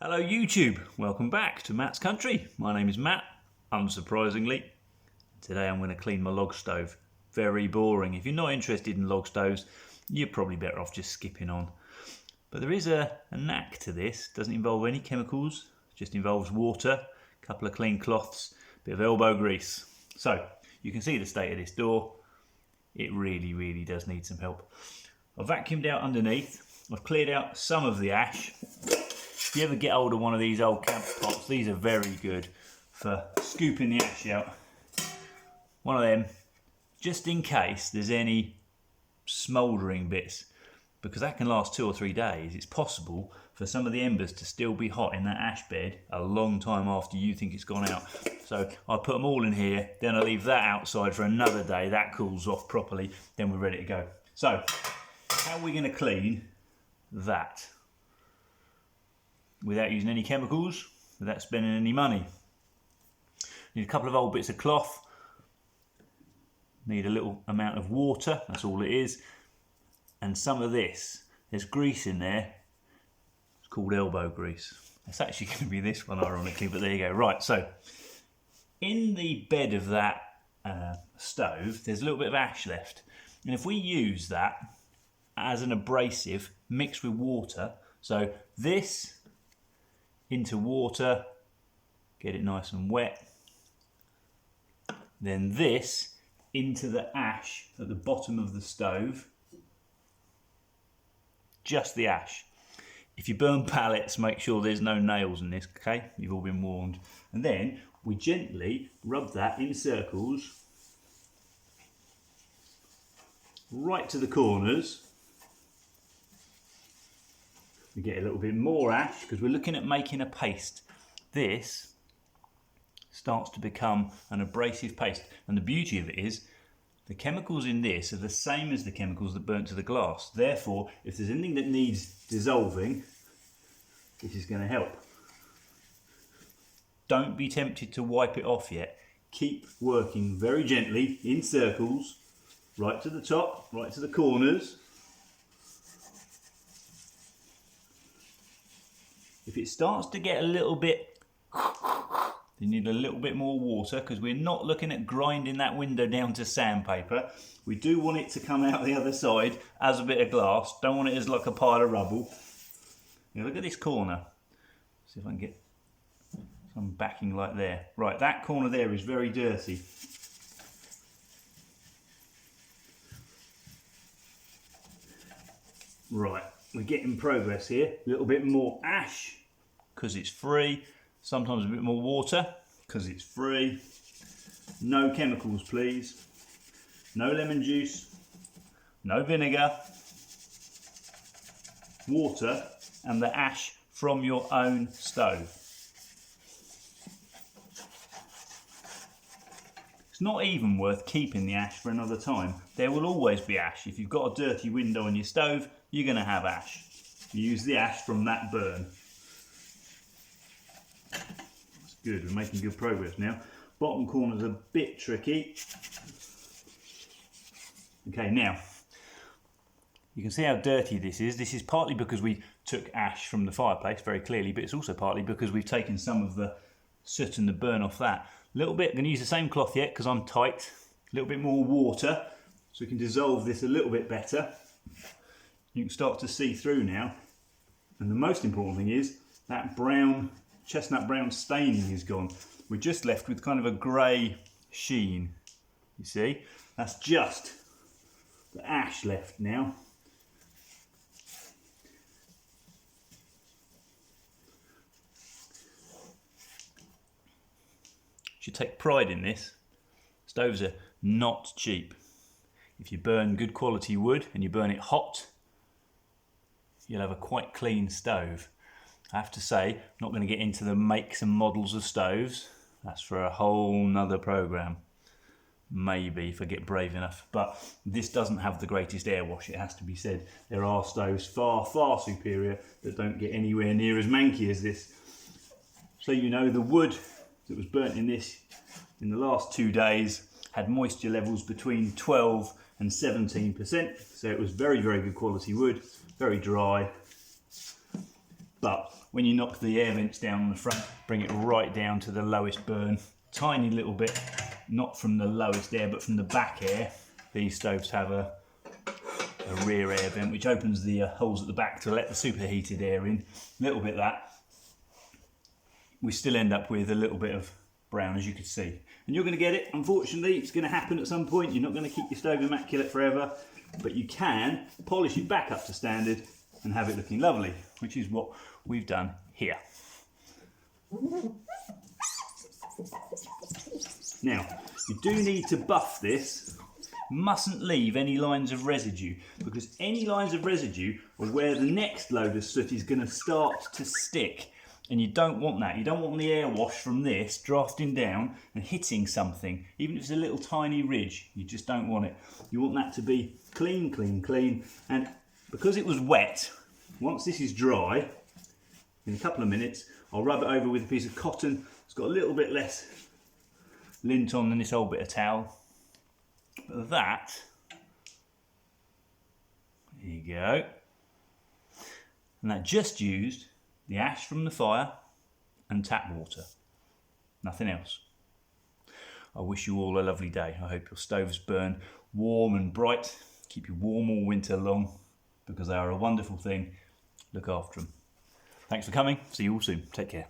Hello YouTube, welcome back to Matt's Country. My name is Matt, unsurprisingly. Today I'm going to clean my log stove. Very boring. If you're not interested in log stoves, you're probably better off just skipping on. But there is a knack to this. Doesn't involve any chemicals, just involves water, a couple of clean cloths, a bit of elbow grease. So you can see the state of this door. It really does need some help. I've vacuumed out underneath. I've cleared out some of the ash. If you ever get hold of one of these old camp pots, these are very good for scooping the ash out. One of them, just in case there's any smouldering bits, because that can last 2 or 3 days. It's possible for some of the embers to still be hot in that ash bed a long time after you think it's gone out. So I put them all in here, then I leave that outside for another day. That cools off properly, then we're ready to go. So, how are we going to clean that without using any chemicals, without spending any money? Need a couple of old bits of cloth, need a little amount of water, that's all it is, and some of this. There's grease in there, it's called elbow grease. It's actually going to be this one ironically, but there you go. Right, so in the bed of that stove there's a little bit of ash left, and if we use that as an abrasive mixed with water, so this into water, get it nice and wet, then this into the ash at the bottom of the stove, just the ash. If you burn pallets, make sure there's no nails in this, okay? You've all been warned. And then we gently rub that in circles right to the corners. We get a little bit more ash because we're looking at making a paste. This starts to become an abrasive paste, and the beauty of it is the chemicals in this are the same as the chemicals that burnt to the glass. Therefore, if there's anything that needs dissolving, this is going to help. Don't be tempted to wipe it off yet. Keep working very gently in circles, right to the top, right to the corners. If it starts to get a little bit, you need a little bit more water, because we're not looking at grinding that window down to sandpaper. We do want it to come out the other side as a bit of glass. Don't want it as like a pile of rubble. Now look at this corner. See if I can get some backing like there. Right, that corner there is very dirty. Right, we're getting progress here. A little bit more ash, because it's free. Sometimes a bit more water, because it's free. No chemicals, please. No lemon juice, no vinegar. Water and the ash from your own stove. It's not even worth keeping the ash for another time. There will always be ash. If you've got a dirty window on your stove, you're going to have ash. You use the ash from that burn. That's good, we're making good progress now. Bottom corner's a bit tricky. Okay, now, you can see how dirty this is. This is partly because we took ash from the fireplace very clearly, but it's also partly because we've taken some of the soot and the burn off that. A little bit, I'm going to use the same cloth yet because I'm tight. A little bit more water so we can dissolve this a little bit better. You can start to see through now. And the most important thing is that brown, chestnut brown staining is gone. We're just left with kind of a grey sheen. You see? That's just the ash left now. Should take pride in this. Stoves are not cheap. If you burn good quality wood and you burn it hot, you'll have a quite clean stove. I have to say, I'm not going to get into the makes and models of stoves. That's for a whole nother program. Maybe if I get brave enough. But this doesn't have the greatest air wash, it has to be said. There are stoves far superior that don't get anywhere near as manky as this. So you know, the wood that was burnt in this in the last 2 days had moisture levels between 12 and 17%. So it was very good quality wood, very dry. But when you knock the air vents down on the front, bring it right down to the lowest burn, tiny little bit, not from the lowest air, but from the back air. These stoves have a rear air vent which opens the holes at the back to let the superheated air in. A little bit of that. We still end up with a little bit of brown, as you can see. And you're going to get it, unfortunately. It's going to happen at some point. You're not going to keep your stove immaculate forever, but you can polish it back up to standard and have it looking lovely, which is what we've done here. Now, you do need to buff this. Mustn't leave any lines of residue, because any lines of residue are where the next load of soot is going to start to stick. And you don't want that. You don't want the air wash from this drafting down and hitting something, even if it's a little tiny ridge. You just don't want it. You want that to be clean, clean, clean. And because it was wet, once this is dry, in a couple of minutes, I'll rub it over with a piece of cotton. It's got a little bit less lint on than this old bit of towel. But that, there you go. And that just used the ash from the fire and tap water. Nothing else. I wish you all a lovely day. I hope your stoves burn warm and bright. Keep you warm all winter long, because they are a wonderful thing. Look after them. Thanks for coming. See you all soon. Take care.